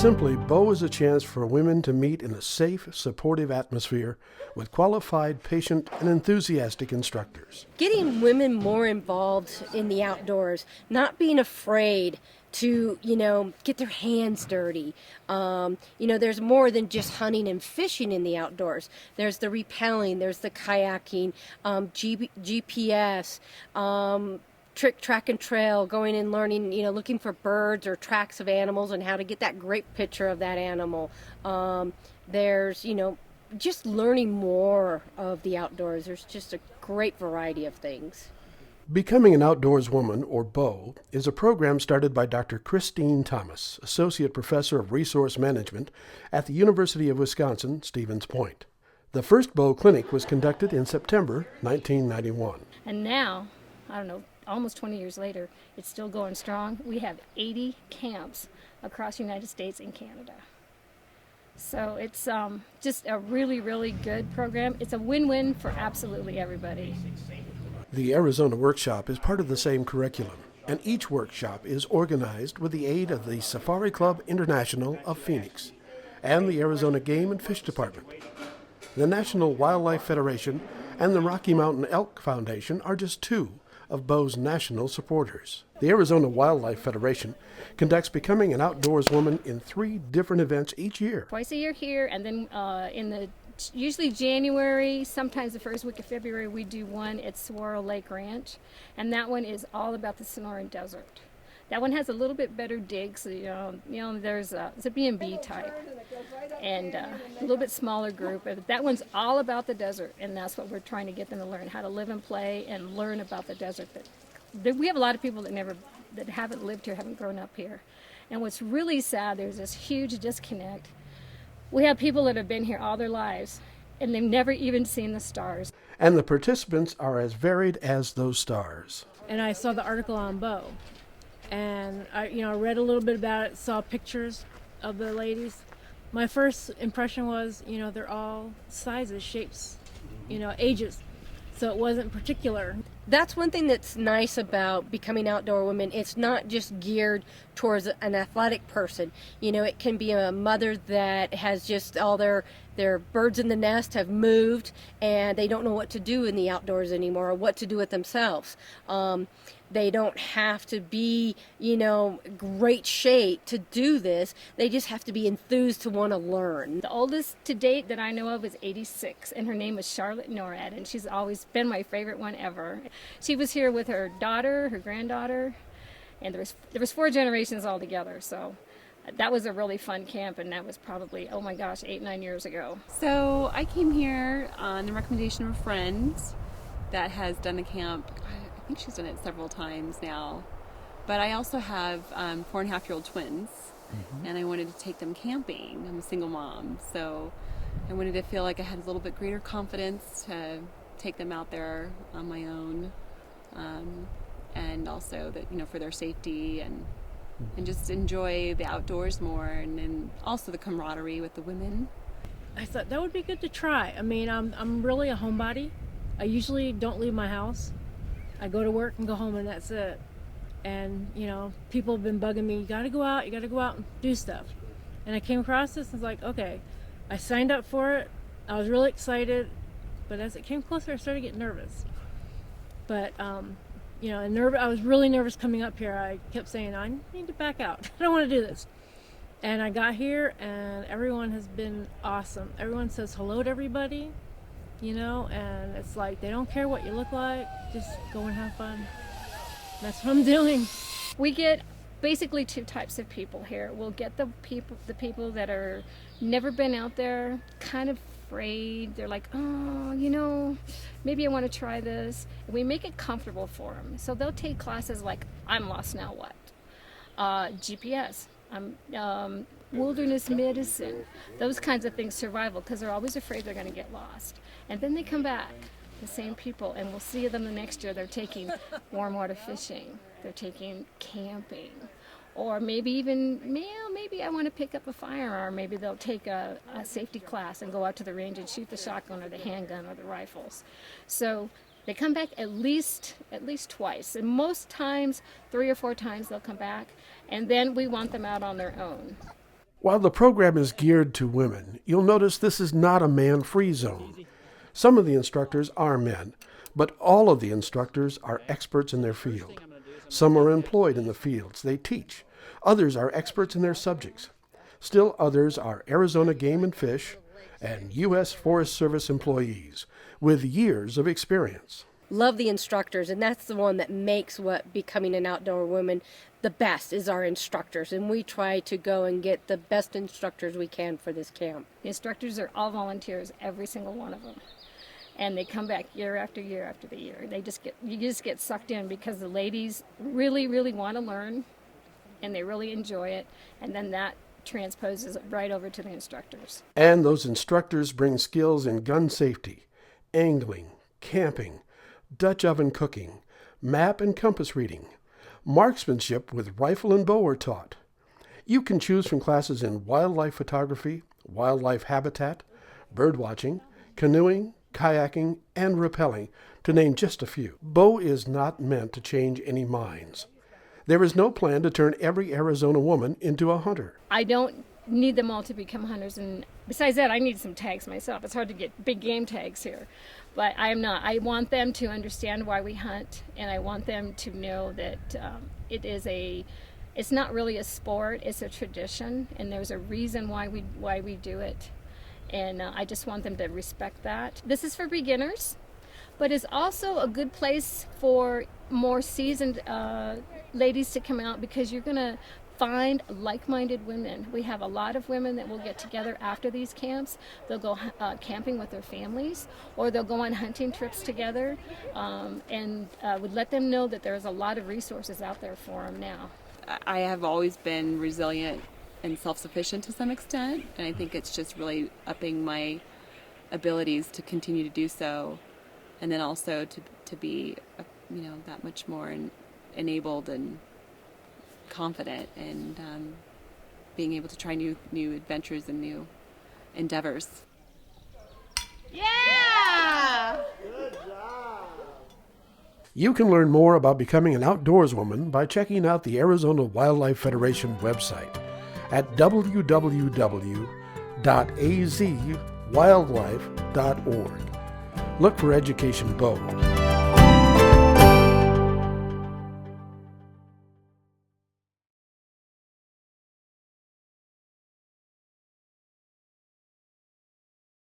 simply, Bo is a chance for women to meet in a safe, supportive atmosphere with qualified, patient, and enthusiastic instructors. Getting women more involved in the outdoors, not being afraid to, get their hands dirty. There's more than just hunting and fishing in the outdoors. There's the rappelling, there's the kayaking, GPS, track and trail, going and learning, looking for birds or tracks of animals and how to get that great picture of that animal. There's, just learning more of the outdoors. There's just a great variety of things. Becoming an Outdoors Woman, or BO, is a program started by Dr. Christine Thomas, Associate Professor of Resource Management at the University of Wisconsin, Stevens Point. The first BO clinic was conducted in September 1991. And now, almost 20 years later, it's still going strong. We have 80 camps across the United States and Canada. So it's just a really, really good program. It's a win-win for absolutely everybody. The Arizona Workshop is part of the same curriculum, and each workshop is organized with the aid of the Safari Club International of Phoenix and the Arizona Game and Fish Department. The National Wildlife Federation and the Rocky Mountain Elk Foundation are just two of BO's national supporters. The Arizona Wildlife Federation conducts Becoming an Outdoors Woman in 3 different events each year. Twice a year here, and then usually January, sometimes the first week of February, we do one at Saguaro Lake Ranch, and that one is all about the Sonoran Desert. That one has a little bit better digs, so, it's a B&B type, and a little bit smaller group. But that one's all about the desert, and that's what we're trying to get them to learn, how to live and play and learn about the desert. We have a lot of people that haven't lived here, haven't grown up here. And what's really sad, there's this huge disconnect. We have people that have been here all their lives, and they've never even seen the stars. And the participants are as varied as those stars. And I saw the article on Bo, and I read a little bit about it, saw pictures of the ladies. My first impression was, they're all sizes, shapes, ages. So it wasn't particular. That's one thing that's nice about Becoming Outdoor Women. It's not just geared towards an athletic person. It can be a mother that has just all their birds in the nest have moved and they don't know what to do in the outdoors anymore or what to do with themselves. They don't have to be, great shape to do this. They just have to be enthused to want to learn. The oldest to date that I know of is 86, and her name is Charlotte Norad, and she's always been my favorite one ever. She was here with her daughter, her granddaughter, and there was 4 generations all together. So that was a really fun camp, and that was probably, 8-9 years ago. So I came here on the recommendation of a friend that has done the camp. I think she's done it several times now. But I also have 4.5-year-old twins, and I wanted to take them camping. I'm a single mom, so I wanted to feel like I had a little bit greater confidence to take them out there on my own, and also that for their safety and just enjoy the outdoors more, and then also the camaraderie with the women. I thought that would be good to try. I'm really a homebody. I usually don't leave my house. I go to work and go home, and that's it. And people have been bugging me, you gotta go out and do stuff. And I came across this and was like, okay. I signed up for it. I was really excited, but as it came closer, I started getting nervous. But I was really nervous coming up here. I kept saying, I need to back out. I don't want to do this. And I got here, and everyone has been awesome. Everyone says hello to everybody, and it's like they don't care what you look like. Just go and have fun. That's what I'm doing. We get basically 2 types of people here. We'll get the people that are never been out there, kind of afraid. They're like, maybe I want to try this. And we make it comfortable for them. So they'll take classes like I'm lost, now what? GPS, wilderness medicine, those kinds of things, survival, because they're always afraid they're going to get lost. And then they come back, the same people, and we'll see them the next year. They're taking warm water fishing, they're taking camping, or maybe I want to pick up a firearm. Maybe they'll take a safety class and go out to the range and shoot the shotgun or the handgun or the rifles. So they come back at least twice, and most times 3 or 4 times they'll come back, and then we want them out on their own. While the program is geared to women, you'll notice this is not a man-free zone. Some of the instructors are men, but all of the instructors are experts in their field. Some are employed in the fields they teach. Others are experts in their subjects. Still others are Arizona Game and Fish and U.S. Forest Service employees with years of experience. Love the instructors, and that's the one that makes what becoming an outdoor woman the best is our instructors, and we try to go and get the best instructors we can for this camp. The instructors are all volunteers, every single one of them. And they come back year after year after the year. You just get sucked in because the ladies really, really want to learn, and they really enjoy it, and then that transposes right over to the instructors. And those instructors bring skills in gun safety, angling, camping, Dutch oven cooking, map and compass reading. Marksmanship with rifle and bow are taught. You can choose from classes in wildlife photography, wildlife habitat, bird watching, canoeing, kayaking, and rappelling, to name just a few. Bow is not meant to change any minds. There is no plan to turn every Arizona woman into a hunter. I don't need them all to become hunters, and besides that, I need some tags myself. It's hard to get big game tags here, but I am not. I want them to understand why we hunt, and I want them to know that it's not really a sport, it's a tradition, and there's a reason why we do it, and I just want them to respect that. This is for beginners, but it's also a good place for more seasoned ladies to come out, because you're going to find like-minded women. We have a lot of women that will get together after these camps. They'll go camping with their families, or they'll go on hunting trips together, and would let them know that there's a lot of resources out there for them now. I have always been resilient and self-sufficient to some extent, and I think it's just really upping my abilities to continue to do so, and then also to be that much more enabled and confident, and being able to try new adventures and new endeavors. Yeah! You can learn more about becoming an outdoorswoman by checking out the Arizona Wildlife Federation website at www.azwildlife.org. Look for Education Bow.